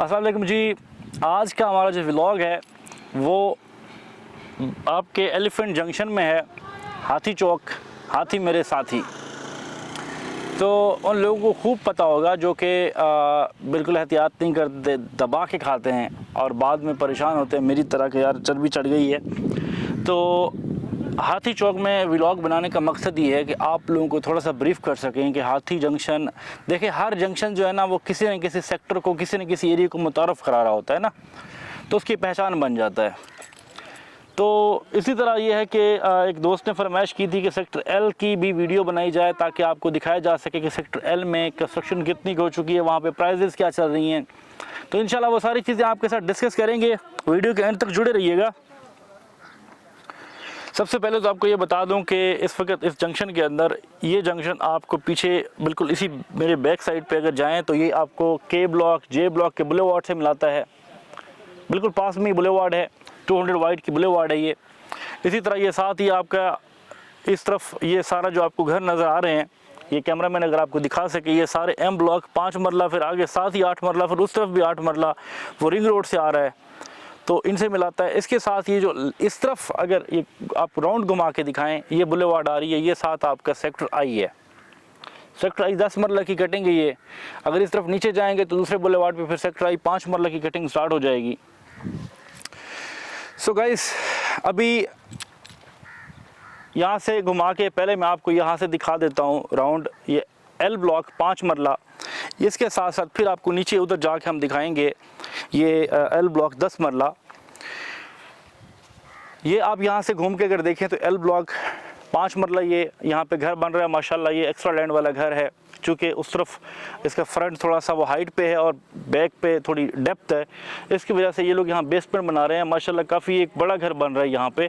अस्सलाम वालेकुम जी। आज का हमारा जो व्लॉग है वो आपके एलिफेंट जंक्शन में है, हाथी चौक, हाथी मेरे साथी। तो उन लोगों को खूब पता होगा जो कि बिल्कुल एहतियात नहीं करते, दबा के खाते हैं और बाद में परेशान होते हैं मेरी तरह के, यार चर्बी चढ़ गई है। तो हाथी चौक में व्लॉग बनाने का मकसद ये है कि आप लोगों को थोड़ा सा ब्रीफ कर सकें कि हाथी जंक्शन, देखिए हर जंक्शन जो है ना वो किसी न किसी सेक्टर को, किसी न किसी एरिया को मुतारफ़ करा रहा होता है ना, तो उसकी पहचान बन जाता है। तो इसी तरह ये है कि एक दोस्त ने फरमाइश की थी कि सेक्टर एल की भी वीडियो बनाई जाए ताकि आपको दिखाया जा सके कि सेक्टर एल में कंस्ट्रक्शन कितनी हो चुकी है, वहाँ पे प्राइजेस क्या चल रही हैं। तो इंशाल्लाह वो सारी चीज़ें आपके साथ डिस्कस करेंगे, वीडियो के एंड तक जुड़े रहिएगा। सबसे पहले तो आपको ये बता दूं कि इस वक्त इस जंक्शन के अंदर, ये जंक्शन आपको पीछे बिल्कुल इसी मेरे बैक साइड पे अगर जाएं तो ये आपको के ब्लॉक, जे ब्लॉक के बुलेवार्ड से मिलाता है। बिल्कुल पास में ही बुलेवार्ड है, 200 वाइड की बुलेवार्ड है ये। इसी तरह ये साथ ही आपका इस तरफ ये सारा जो आपको घर नज़र आ रहे हैं, ये कैमरा मैन अगर आपको दिखा सके, ये सारे एम ब्लॉक 5 मरला, फिर आगे साथ ही 8 मरला, फिर उस तरफ भी 8 मरला, वो रिंग रोड से आ रहा है तो इनसे मिलाता है। इसके साथ ये जो इस तरफ अगर ये आप राउंड घुमा के दिखाएं, ये बुलेवार्ड आ रही है, ये साथ आपका सेक्टर आई है। सेक्टर आई 10 मरला की कटिंग है ये। अगर इस तरफ नीचे जाएंगे तो दूसरे बुलेवार्ड पे फिर सेक्टर आई 5 मरला की कटिंग स्टार्ट हो जाएगी। सो गाइस, अभी यहाँ से घुमा के पहले मैं आपको यहाँ से दिखा देता हूँ राउंड, ये एल ब्लॉक 5 मरला। इसके साथ साथ फिर आपको नीचे उधर जाके हम दिखाएंगे ये एल ब्लॉक 10 मरला। ये आप यहाँ से घूम के अगर देखें तो एल ब्लॉक 5 मरला ये यहाँ पे घर बन रहा है माशाल्लाह। ये एक्स्ट्रा लैंड वाला घर है, चूँकि उस तरफ इसका फ्रंट थोड़ा सा वो हाइट पे है और बैक पे थोड़ी डेप्थ है, इसकी वजह से ये लोग यहाँ बेसमेंट बना रहे हैं। माशाल्लाह काफ़ी एक बड़ा घर बन रहा है यहाँ पे,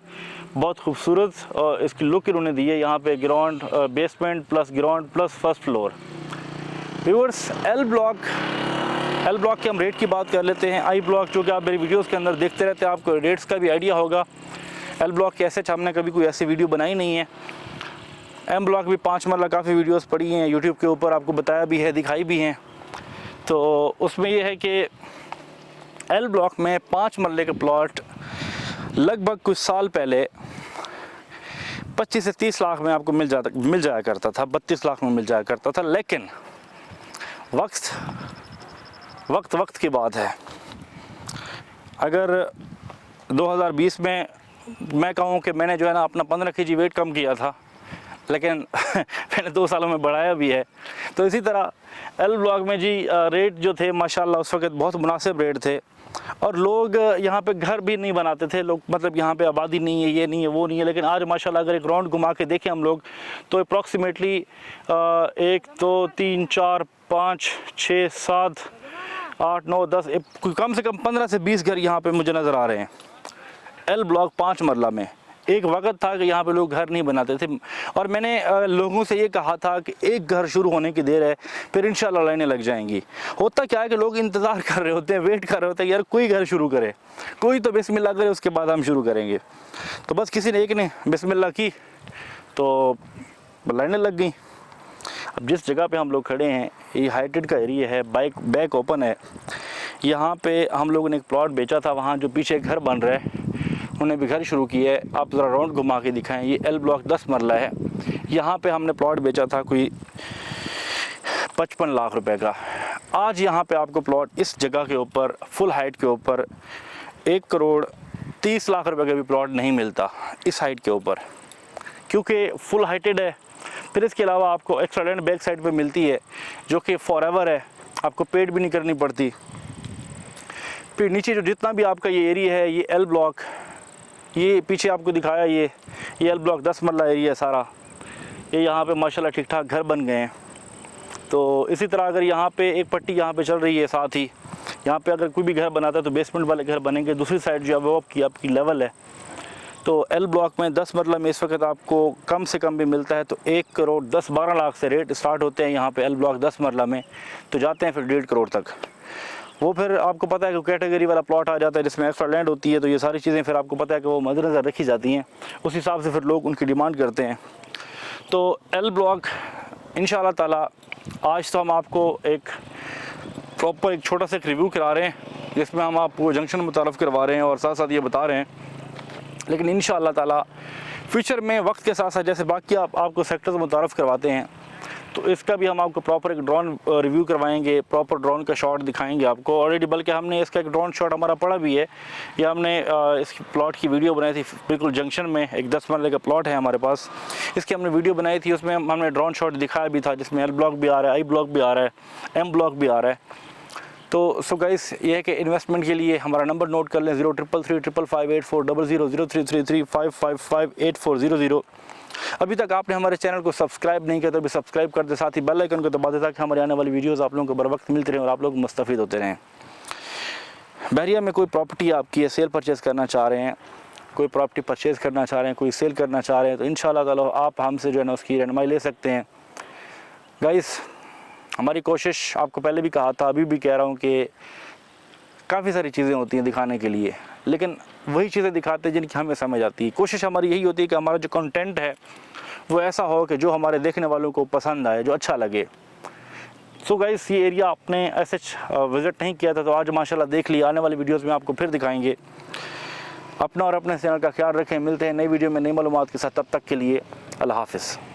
बहुत खूबसूरत और इसकी लुक इन्होंने दी है। यहाँ पे ground, basement plus ground plus first floor. Viewers, L block के हम रेट की बात कर लेते हैं। आई ब्लॉक जो कि आप मेरी वीडियोस के अंदर देखते रहते हैं, आपको रेट्स का भी आइडिया होगा। एल ब्लॉक के ऐसे हमने कभी कोई ऐसी वीडियो बनाई नहीं है। एम ब्लॉक भी 5 मरला काफ़ी वीडियोस पड़ी हैं यूट्यूब के ऊपर, आपको बताया भी है, दिखाई भी हैं। तो उसमें ये है कि एल ब्लॉक में 5 मरले का प्लॉट लगभग कुछ साल पहले 25 से 30 लाख में आपको मिल जाया करता था, 32 लाख में मिल जाया करता था। लेकिन वक्त की बात है। अगर 2020 में मैं कहूँ कि मैंने जो है ना अपना 15 kg वेट कम किया था, लेकिन मैंने 2 सालों में बढ़ाया भी है। तो इसी तरह एल ब्लॉक में जी रेट जो थे माशाल्लाह उस वक्त बहुत मुनासिब रेट थे और लोग यहाँ पे घर भी नहीं बनाते थे लोग, मतलब यहाँ पे आबादी नहीं है, ये नहीं है, वो नहीं है। लेकिन आज माशाल्लाह अगर एक राउंड घुमा के देखें हम लोग तो अप्रॉक्सीमेटली 1 2 3 4 5 6 7 8 9 10 कम से कम 15 से 20 घर यहाँ पे मुझे नज़र आ रहे हैं एल ब्लॉक 5 मरला में। एक वक्त था कि यहाँ पे लोग घर नहीं बनाते थे और मैंने लोगों से ये कहा था कि एक घर शुरू होने की देर है, फिर इंशाल्लाह लाइनें लग जाएंगी। होता क्या है कि लोग इंतज़ार कर रहे होते हैं, वेट कर रहे होते हैं, यार कोई घर शुरू करे, कोई तो बिस्मिल्लाह करे, उसके बाद हम शुरू करेंगे। तो बस किसी ने एक ने बिस्मिल्लाह की तो लाइनें लग गई। अब जिस जगह पे हम लोग खड़े हैं ये हाइटेड का एरिया है, बैक ओपन है। यहाँ पे हम लोगों ने एक प्लॉट बेचा था, वहाँ जो पीछे घर बन रहा है उन्होंने भी घर शुरू किया है। आप ज़रा राउंड घुमा के दिखाएं, ये एल ब्लॉक 10 मरला है। यहाँ पे हमने प्लॉट बेचा था कोई 55 लाख रुपए का। आज यहाँ पे आपको प्लॉट इस जगह के ऊपर फुल हाइट के ऊपर 1 करोड़ 30 लाख रुपए का भी प्लॉट नहीं मिलता इस हाइट के ऊपर, क्योंकि फुल हाइटेड है। फिर इसके अलावा आपको एक्स्ट्रा लैंड बैक साइड पे मिलती है जो कि फॉरएवर है, आपको पेड भी नहीं करनी पड़ती। फिर नीचे जो जितना भी आपका ये एरिया है, ये एल ब्लॉक, ये पीछे आपको दिखाया ये एल ब्लॉक 10 मरला एरिया सारा, ये यहाँ पे माशाल्लाह ठीक ठाक घर बन गए हैं। तो इसी तरह अगर यहाँ पे एक पट्टी यहाँ पे चल रही है, साथ ही यहाँ पे अगर कोई भी घर बनाता है तो बेसमेंट वाले घर बनेंगे। दूसरी साइड जो है वो आपकी लेवल है। तो एल ब्लॉक में 10 मरला में इस वक्त आपको कम से कम भी मिलता है तो 1 करोड़ 10-12 लाख से रेट स्टार्ट होते हैं यहाँ पे एल ब्लॉक 10 मरला में, तो जाते हैं फिर 1.5 करोड़ तक। वो फिर आपको पता है कि कैटेगरी वाला प्लॉट आ जाता है जिसमें एक्स्ट्रा लैंड होती है, तो ये सारी चीज़ें फिर आपको पता है कि वो मद्देनज़र रखी जाती हैं, उस हिसाब से फिर लोग उनकी डिमांड करते हैं। तो एल ब्लॉक इंशाअल्लाह ताला आज तो हम आपको एक प्रॉपर एक छोटा सा एक रिव्यू करा रहे हैं जिसमें हम आपको जंक्शन मुतारफ़ करवा रहे हैं और साथ साथ ये बता रहे हैं। लेकिन इंशाअल्लाह ताला फ्यूचर में वक्त के साथ साथ जैसे बाकी आपको सेक्टर्स मुतारफ़ करवाते हैं, तो इसका भी हम आपको प्रॉपर एक ड्रोन रिव्यू करवाएंगे, प्रॉपर ड्रोन का शॉट दिखाएंगे आपको ऑलरेडी। बल्कि हमने इसका एक ड्रोन शॉट हमारा पड़ा भी है, या हमने इस प्लॉट की वीडियो बनाई थी बिल्कुल जंक्शन में, एक 10 मरले का प्लॉट है हमारे पास, इसकी हमने वीडियो बनाई थी, उसमें हमने ड्रोन शॉट दिखाया भी था जिसमें एल ब्लॉक भी आ रहा है, आई ब्लॉक भी आ रहा है, एम ब्लॉक भी आ रहा है। तो सो गाइस ये है कि इन्वेस्टमेंट के लिए हमारा नंबर नोट कर लें 0333558400033355584000। अभी तक आपने हमारे चैनल को सब्सक्राइब नहीं किया तो अभी सब्सक्राइब कर दे, साथ ही बेल आइकन को दबा दें ताकि हमारे आने वाली वीडियोस आप लोगों को बर वक्त मिलते रहें और आप लोग मुस्तफ़ीद होते रहें। बहरिया में कोई प्रॉपर्टी आपकी है, सेल परचेज़ करना चाह रहे हैं, कोई प्रॉपर्टी परचेज़ करना चाह रहे हैं, कोई सेल करना चाह रहे हैं, तो इंशाअल्लाह ताला आप हमसे जो है ना उसकी रहनुमाई ले सकते हैं। गाइस हमारी कोशिश, आपको पहले भी कहा था, अभी भी कह रहा हूँ कि काफ़ी सारी चीज़ें होती हैं दिखाने के लिए, लेकिन वही चीज़ें दिखाते हैं जिनकी हमें समझ आती है। कोशिश हमारी यही होती है कि हमारा जो कंटेंट है वो ऐसा हो कि जो हमारे देखने वालों को पसंद आए, जो अच्छा लगे। सो गाइस ये एरिया आपने ऐसे विज़िट नहीं किया था तो आज माशाल्लाह देख लिया। आने वाली वीडियोस में आपको फिर दिखाएंगे। अपना और अपने चैनल का ख्याल रखें। मिलते हैं नई वीडियो में नई मालूमात के साथ, तब तक के लिए अल्लाह हाफ़िज़।